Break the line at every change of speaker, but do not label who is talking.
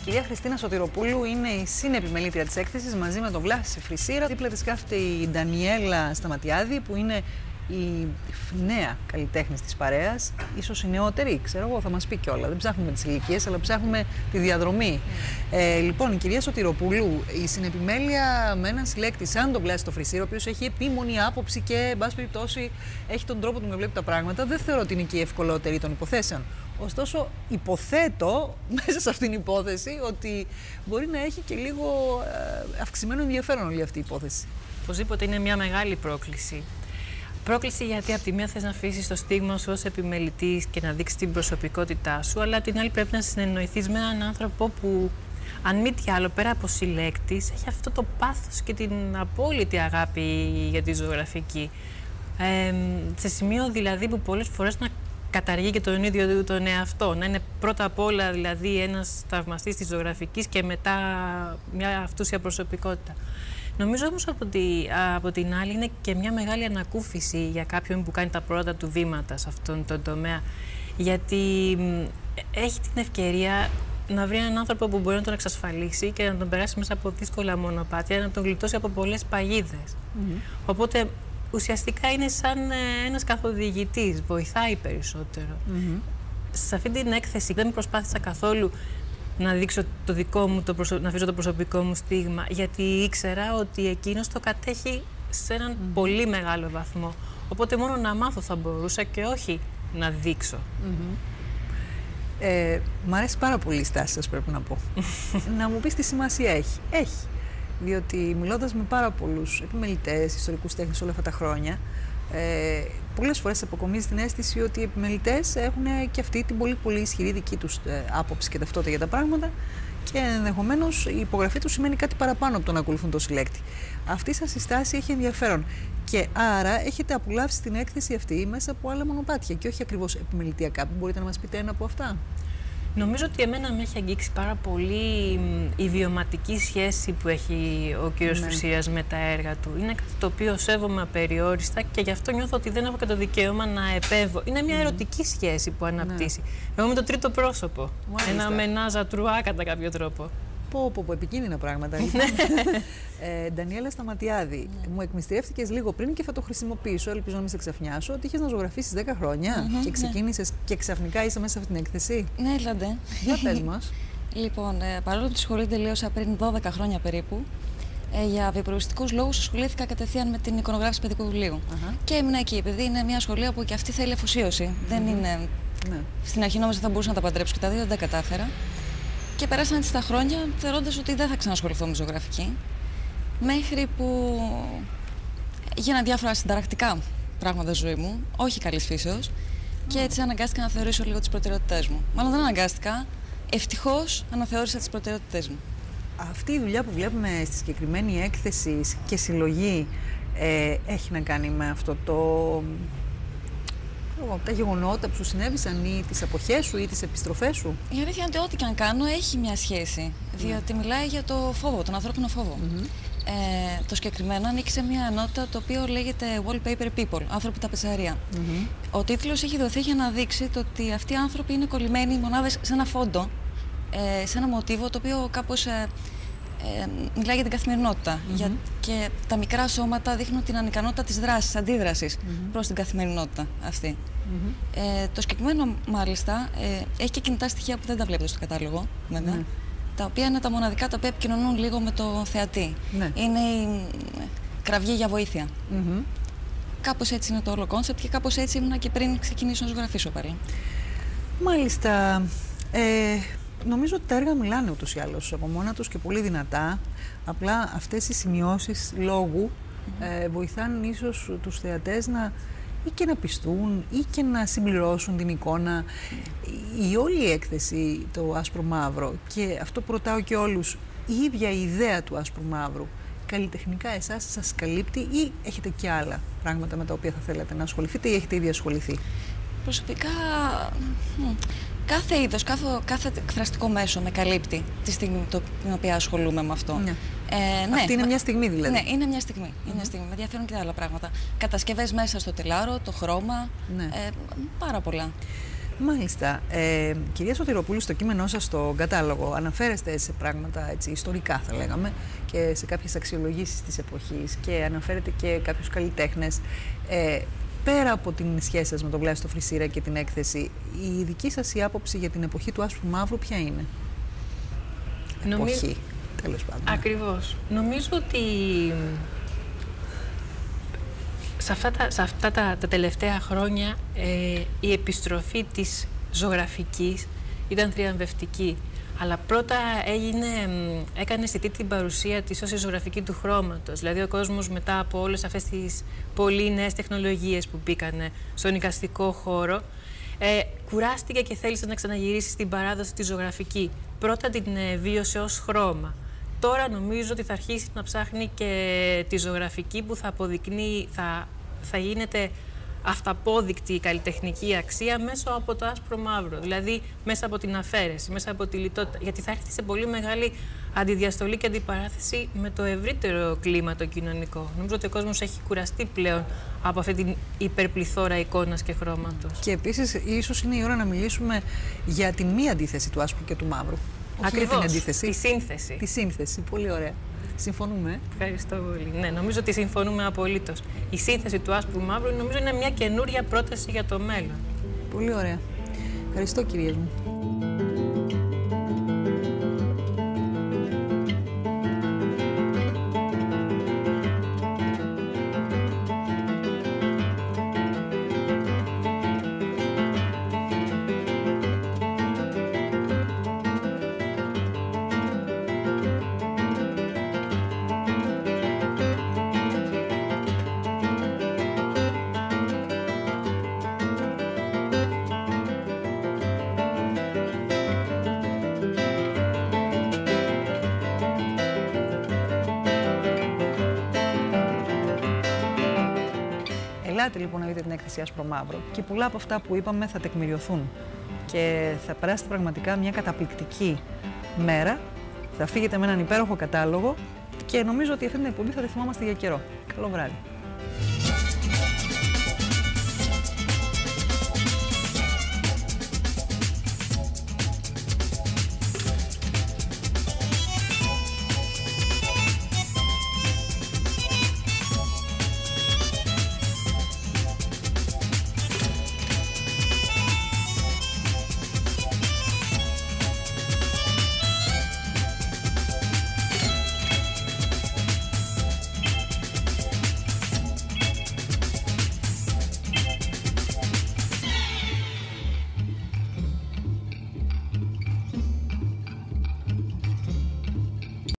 κυρία Χριστίνα Σωτηροπούλου είναι η συνεπιμελήτρια της έκθεσης μαζί με τον Βλάση Φρυσίρα. Δίπλα της κάθεται η Ντανιέλα Σταματιάδη, που είναι η νέα καλλιτέχνης της παρέας, ίσως η νεότερη, ξέρω εγώ, θα μας πει κιόλα. Δεν ψάχνουμε τις ηλικίες, αλλά ψάχνουμε τη διαδρομή. Λοιπόν, η κυρία Σωτηροπούλου, η συνεπιμέλεια με έναν συλλέκτη σαν τον Βλάση το Φρυσίρα, ο οποίος έχει επίμονη άποψη και, εν πάση περιπτώσει, έχει τον τρόπο του να βλέπει τα πράγματα, δεν θεωρώ ότι είναι και η ευκολότερη των υποθέσεων. Ωστόσο, υποθέτω μέσα σε αυτήν την υπόθεση ότι μπορεί να έχει και λίγο αυξημένο ενδιαφέρον όλη αυτή η υπόθεση.
Οπωσδήποτε είναι μια μεγάλη πρόκληση. Πρόκληση γιατί από τη μία θες να αφήσεις το στίγμα σου ως επιμελητής και να δείξεις την προσωπικότητά σου, αλλά από την άλλη πρέπει να συνεννοηθείς με έναν άνθρωπο που, αν μη τι άλλο, πέρα από συλλέκτης, έχει αυτό το πάθος και την απόλυτη αγάπη για τη ζωγραφική. Σε σημείο δηλαδή που πολλές φορές να καταργεί και τον ίδιο τον εαυτό. Να είναι πρώτα απ' όλα δηλαδή ένας θαυμαστής της ζωγραφικής και μετά μια αυτούσια προσωπικότητα. Νομίζω όμως από την άλλη είναι και μια μεγάλη ανακούφιση για κάποιον που κάνει τα πρώτα του βήματα σε αυτόν τον τομέα. Γιατί έχει την ευκαιρία να βρει έναν άνθρωπο που μπορεί να τον εξασφαλίσει και να τον περάσει μέσα από δύσκολα μονοπάτια, να τον γλιτώσει από πολλές παγίδες. Οπότε ουσιαστικά είναι σαν ένας καθοδηγητής, βοηθάει περισσότερο. Σε αυτή την έκθεση δεν προσπάθησα καθόλου να δείξω το δικό μου, να αφήσω το προσωπικό μου στίγμα, γιατί ήξερα ότι εκείνος το κατέχει σε έναν πολύ μεγάλο βαθμό. Οπότε μόνο να μάθω θα μπορούσα και όχι να δείξω.
Μ' αρέσει πάρα πολύ η στάση σας, πρέπει να πω. Να μου πεις τι σημασία έχει. Έχει. Διότι μιλώντας με πάρα πολλούς επιμελητές, ιστορικούς τέχνες όλα αυτά τα χρόνια, πολλές φορές αποκομίζει την αίσθηση ότι οι επιμελητές έχουν και αυτή την πολύ πολύ ισχυρή δική τους άποψη και ταυτότητα για τα πράγματα και ενδεχομένως η υπογραφή τους σημαίνει κάτι παραπάνω από το να ακολουθούν το συλλέκτη. Αυτή σας η στάση έχει ενδιαφέρον και άρα έχετε απολαύσει την έκθεση αυτή μέσα από άλλα μονοπάτια και όχι ακριβώς επιμελητιακά. Μπορείτε να μας πείτε ένα από αυτά?
Νομίζω ότι εμένα με έχει αγγίξει πάρα πολύ η βιωματική σχέση που έχει ο κύριος Φρυσίρας με τα έργα του. Είναι κάτι το οποίο σέβομαι απεριόριστα και γι' αυτό νιώθω ότι δεν έχω και το δικαίωμα να επέμβω. Είναι μια ερωτική σχέση που αναπτύσσει. Εγώ με το τρίτο πρόσωπο. Ένα μενάζα τρουά κατά κάποιο τρόπο.
Πω, επικίνδυνα πράγματα. Ντανιέλα Σταματιάδη, μου εκμυστηρεύτηκες λίγο πριν και θα το χρησιμοποιήσω, ελπίζω να μην σε ξαφνιάσω, ότι είχες να ζωγραφίσεις 10 χρόνια και ξεκίνησες και ξαφνικά είσαι μέσα σε αυτή την έκθεση.
Ναι, Λαντέ.
Για πες μας.
Λοιπόν, παρόλο που τη σχολή τελείωσα πριν 12 χρόνια περίπου, για βιοπροριστικούς λόγους ασχολήθηκα κατευθείαν με την εικονογράφηση παιδικού βιβλίου. Και έμεινα εκεί, επειδή είναι μια σχολή όπου και αυτή θέλει αφοσίωση. Δεν είναι. Στην αρχή νόμιζα θα μπορούσα να τα παντρέψω και τα δύο, δεν τα κατάφερα. Και περάσαν έτσι τα χρόνια, θεωρώντας ότι δεν θα ξανασχοληθώ με ζωγραφική, μέχρι που γίνανε διάφορα συνταρακτικά πράγματα στη ζωή μου, όχι καλής φύσεως, και έτσι αναγκάστηκα να θεωρήσω λίγο τις προτεραιότητές μου. Μάλλον δεν αναγκάστηκα, ευτυχώς αναθεώρησα τις προτεραιότητές μου.
Αυτή η δουλειά που βλέπουμε στη συγκεκριμένη έκθεση και συλλογή έχει να κάνει με αυτό τα γεγονότα που σου συνέβησαν ή τις αποχές σου ή τις επιστροφές σου?
Η αλήθεια είναι ότι ό,τι και αν κάνω έχει μια σχέση, διότι μιλάει για το φόβο, τον ανθρώπινο φόβο. Το συγκεκριμένο ανήκει σε μια ενότητα το οποίο λέγεται Wallpaper People, άνθρωποι ταπετσαρία. Ο τίτλος έχει δοθεί για να δείξει το ότι αυτοί οι άνθρωποι είναι κολλημένοι μονάδες σε ένα φόντο, σε ένα μοτίβο το οποίο κάπως μιλάει για την καθημερινότητα. Και τα μικρά σώματα δείχνουν την ανικανότητα της δράσης, αντίδρασης προς την καθημερινότητα αυτή. Το συγκεκριμένο μάλιστα έχει και κινητά στοιχεία που δεν τα βλέπετε στο κατάλογο, τα οποία είναι τα μοναδικά τα οποία επικοινωνούν λίγο με το θεατή. Είναι η κραυγή για βοήθεια. Κάπως έτσι είναι το όλο κόνσεπτ και κάπως έτσι ήμουνα και πριν ξεκινήσω να ζωγραφίσω πάλι.
Μάλιστα. Νομίζω ότι τα έργα μιλάνε ούτως ή άλλως από μόνα τους και πολύ δυνατά. Απλά αυτές οι σημειώσεις λόγου βοηθάνε ίσως τους θεατές ή και να πιστούν ή και να συμπληρώσουν την εικόνα. Η όλη έκθεση, το άσπρο μαύρο, και αυτό που ρωτάω και όλους, η ίδια η ιδέα του άσπρου μαύρου, καλλιτεχνικά εσάς σας καλύπτει ή έχετε και άλλα πράγματα με τα οποία θα θέλατε να ασχοληθείτε ή έχετε ήδη ασχοληθεί?
Προσωπικά, κάθε είδος, κάθε εκφραστικό μέσο με καλύπτει τη στιγμή την οποία ασχολούμαι με αυτό.
Αυτή είναι μια στιγμή δηλαδή.
Ναι, είναι μια στιγμή. Είναι μια στιγμή. Με ενδιαφέρουν και άλλα πράγματα. Κατασκευές μέσα στο τελάρο, το χρώμα, πάρα πολλά.
Μάλιστα. Κυρία Σωτηροπούλου, στο κείμενό σας στο κατάλογο αναφέρεστε σε πράγματα έτσι, ιστορικά, θα λέγαμε, και σε κάποιες αξιολογήσεις της εποχής και αναφέρετε και κάποιους καλλιτέχνες. Πέρα από την σχέση σας με τον Βλάσιο Φρυσίρα και την έκθεση, η δική σας η άποψη για την εποχή του άσπρου μαύρου ποια είναι? Εποχή, τέλος πάντων.
Ακριβώς. Νομίζω ότι σε αυτά τα τελευταία χρόνια η επιστροφή της ζωγραφικής ήταν θριαμβευτική. Αλλά πρώτα έκανε αισθητή την παρουσία της ως η ζωγραφική του χρώματος. Δηλαδή ο κόσμος μετά από όλες αυτές τις πολύ νέες τεχνολογίες που μπήκανε στον εικαστικό χώρο, κουράστηκε και θέλησε να ξαναγυρίσει στην παράδοση τη ζωγραφική. Πρώτα την βίωσε ως χρώμα. Τώρα νομίζω ότι θα αρχίσει να ψάχνει και τη ζωγραφική που θα αποδεικνύει, θα γίνεται αυταπόδεικτη η καλλιτεχνική αξία μέσα από το άσπρο μαύρο. Δηλαδή μέσα από την αφαίρεση, μέσα από τη λιτότητα. Γιατί θα έρθει σε πολύ μεγάλη αντιδιαστολή και αντιπαράθεση με το ευρύτερο κλίμα το κοινωνικό. Νομίζω ότι ο κόσμος έχει κουραστεί πλέον από αυτή την υπερπληθώρα εικόνας και χρώματος. Και
επίσης, ίσως είναι η ώρα να μιλήσουμε για την μη αντίθεση του άσπρου και του μαύρου.
Ακριβώς,
την αντίθεση.
τη σύνθεση.
Τη σύνθεση, πολύ ωραία. Συμφωνούμε.
Ευχαριστώ πολύ. Ναι, νομίζω ότι συμφωνούμε απολύτως. Η σύνθεση του άσπρου μαύρου νομίζω είναι μια καινούρια πρόταση για το μέλλον.
Πολύ ωραία. Ευχαριστώ, κυρίες μου. Ελάτε λοιπόν να δείτε την έκθεση Άσπρο Μαύρο και πολλά από αυτά που είπαμε θα τεκμηριωθούν και θα περάσετε πραγματικά μια καταπληκτική μέρα, θα φύγετε με έναν υπέροχο κατάλογο και νομίζω ότι αυτή την εκπομπή θα τη θυμόμαστε για καιρό. Καλό βράδυ.